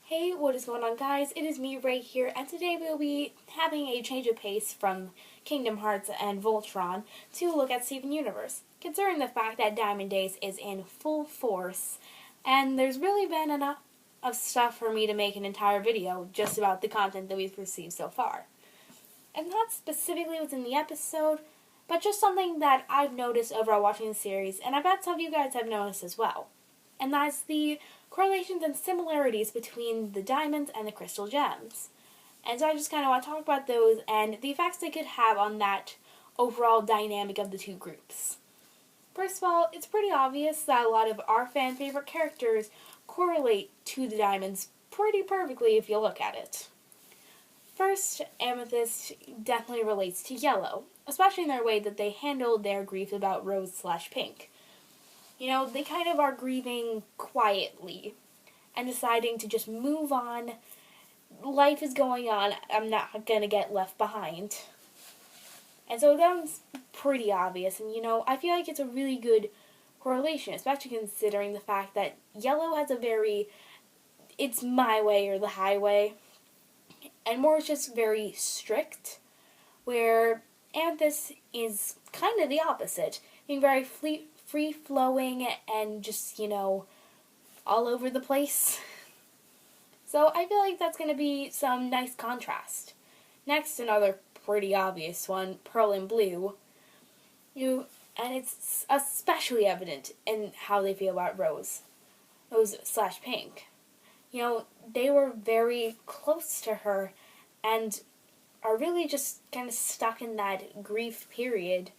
Hey, what is going on, guys? It is me, Ray, here, and today we'll be having a change of pace from Kingdom Hearts and Voltron to look at Steven Universe, considering the fact that Diamond Days is in full force, and there's really been enough of stuff for me to make an entire video just about the content that we've received so far. And not specifically within the episode, but just something that I've noticed overall watching the series, and I bet some of you guys have noticed as well. And that's the correlations and similarities between the diamonds and the crystal gems. And so I just kind of want to talk about those and the effects they could have on that overall dynamic of the two groups. First of all, it's pretty obvious that a lot of our fan favorite characters correlate to the diamonds pretty perfectly if you look at it. First, Amethyst definitely relates to Yellow, especially in their way that they handled their grief about Rose/Pink. They kind of are grieving quietly and deciding to just move on. Life is going on. I'm not going to get left behind. And so that was pretty obvious. And, I feel like it's a really good correlation, especially considering the fact that Yellow has a very, it's my way or the highway. And more is just very strict, where Amethyst is kind of the opposite, being very free-flowing and just, all over the place. So I feel like that's going to be some nice contrast. Next, another pretty obvious one, Pearl and Blue. And it's especially evident in how they feel about Rose/Pink. They were very close to her and are really just kind of stuck in that grief period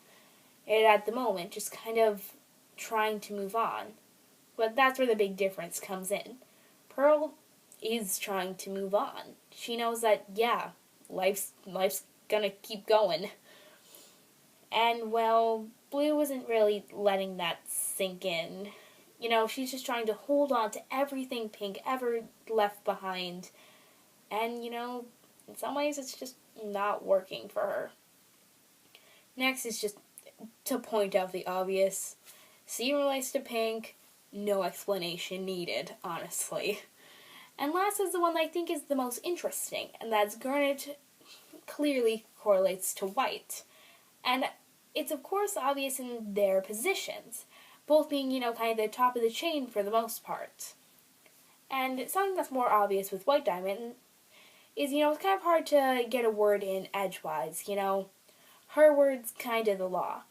at the moment, just kind of trying to move on. But that's where the big difference comes in. Pearl is trying to move on. She knows that, yeah, life's gonna keep going. And, well, Blue isn't really letting that sink in. She's just trying to hold on to everything Pink ever left behind. And, in some ways it's just not working for her. Next is just to point out the obvious. Steven relates to Pink, no explanation needed, honestly. And last is the one that I think is the most interesting, and that's Garnet clearly correlates to White. And it's of course obvious in their positions, both being, kind of the top of the chain for the most part. And something that's more obvious with White Diamond is, it's kind of hard to get a word in edgewise, Her word's kind of the law.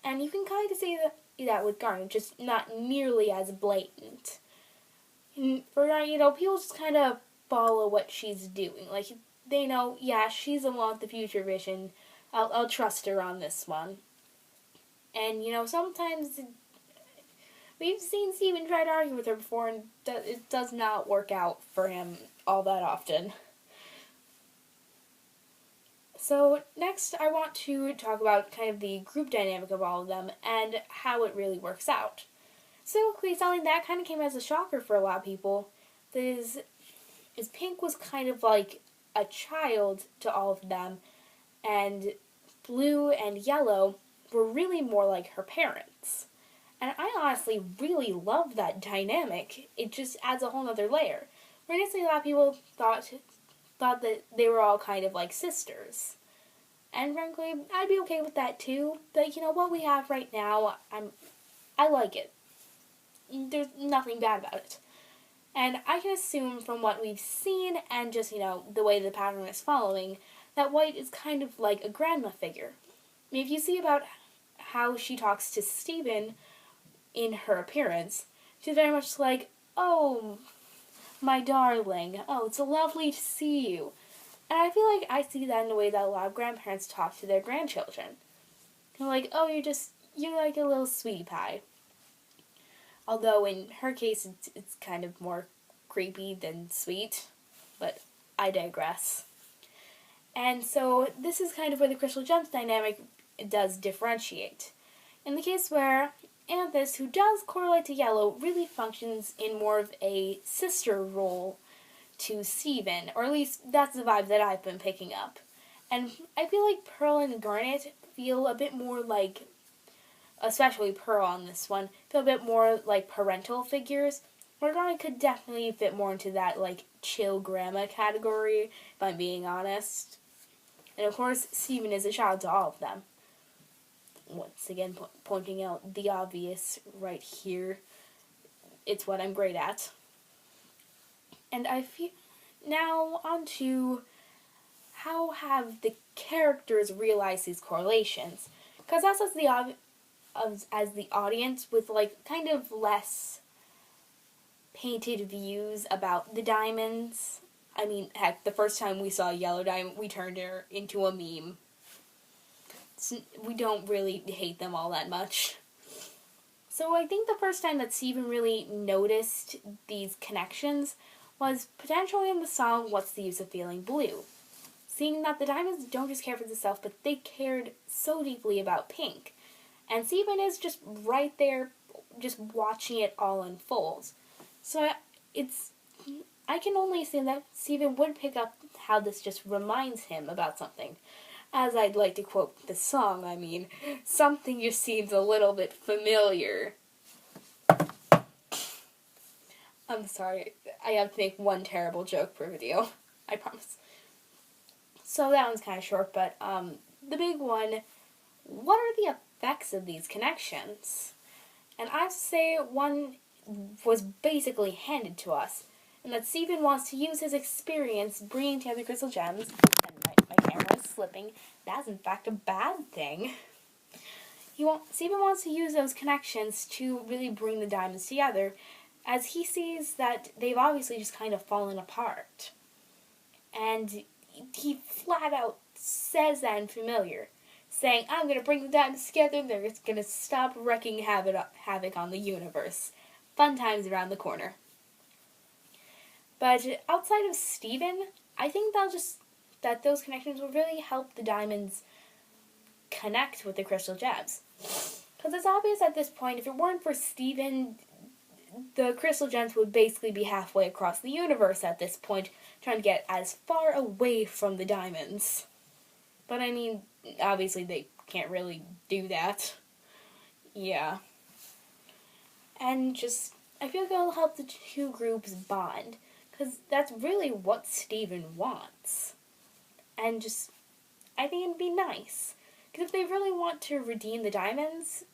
And you can kind of see that with Garnet, just not nearly as blatant. And for Garnet, people just kind of follow what she's doing. Like, they know, yeah, she's the one with the future vision. I'll trust her on this one. And, sometimes we've seen Steven try to argue with her before, and it does not work out for him all that often. So next I want to talk about kind of the group dynamic of all of them and how it really works out. So quickly, something that kind of came as a shocker for a lot of people is Pink was kind of like a child to all of them, and Blue and Yellow were really more like her parents. And I honestly really love that dynamic. It just adds a whole other layer. Initially, a lot of people thought that they were all kind of like sisters. And frankly, I'd be okay with that too. But what we have right now, I like it. There's nothing bad about it. And I can assume from what we've seen and just, the way the pattern is following, that White is kind of like a grandma figure. If you see about how she talks to Steven in her appearance, she's very much like, "Oh, my darling, oh, it's lovely to see you." And I feel like I see that in the way that a lot of grandparents talk to their grandchildren. They're like, "Oh, you're like a little sweetie pie." Although in her case, it's kind of more creepy than sweet, but I digress. And so this is kind of where the Crystal Gems dynamic does differentiate. In the case where Amethyst, who does correlate to Yellow, really functions in more of a sister role to Steven, or at least that's the vibe that I've been picking up. And I feel like Pearl and Garnet feel a bit more like, especially Pearl on this one, feel a bit more like parental figures, Morgana could definitely fit more into that, like, chill grandma category, if I'm being honest. And of course, Steven is a child to all of them. Once again, pointing out the obvious right here. It's what I'm great at. And I feel... Now, on to how have the characters realized these correlations? Because us as the audience with, like, kind of less painted views about the diamonds. I mean, heck, the first time we saw Yellow Diamond, we turned her into a meme. We don't really hate them all that much. So I think the first time that Steven really noticed these connections was potentially in the song What's the Use of Feeling Blue. Seeing that the diamonds don't just care for themselves, but they cared so deeply about Pink. And Steven is just right there, just watching it all unfold. So I can only assume that Steven would pick up how this just reminds him about something. As I'd like to quote the song, I mean, something just seems a little bit familiar. I'm sorry, I have to make one terrible joke per video. I promise. So that one's kind of short, but the big one, what are the effects of these connections? And I have to say one was basically handed to us, and that Steven wants to use his experience bringing together crystal gems, and my camera is slipping, that's in fact a bad thing. Steven wants to use those connections to really bring the diamonds together, as he sees that they've obviously just kind of fallen apart. And he flat out says that in Familiar, saying, I'm going to bring the diamonds together and they're just going to stop wreaking havoc on the universe. Fun times around the corner. But outside of Steven, I think that those connections will really help the diamonds connect with the crystal gems. Because it's obvious at this point, if it weren't for Steven, the crystal gems would basically be halfway across the universe at this point, trying to get as far away from the diamonds. But I mean, obviously they can't really do that. Yeah. And I feel like it'll help the two groups bond, because that's really what Steven wants. And I think it'd be nice. Because if they really want to redeem the diamonds,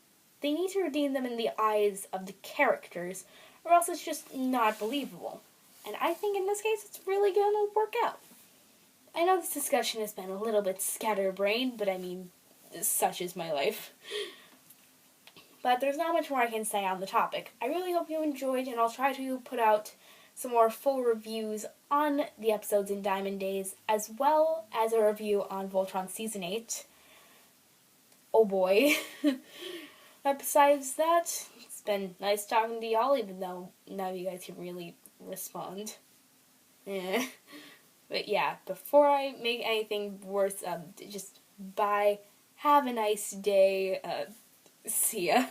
they need to redeem them in the eyes of the characters, or else it's just not believable. And I think in this case, it's really gonna work out. I know this discussion has been a little bit scatterbrained, but I mean, such is my life. But there's not much more I can say on the topic. I really hope you enjoyed, and I'll try to put out some more full reviews on the episodes in Diamond Days, as well as a review on Voltron Season 8. Oh boy. But besides that, it's been nice talking to y'all, even though none of you guys can really respond. Yeah. But yeah, before I make anything worse, just bye. Have a nice day. See ya.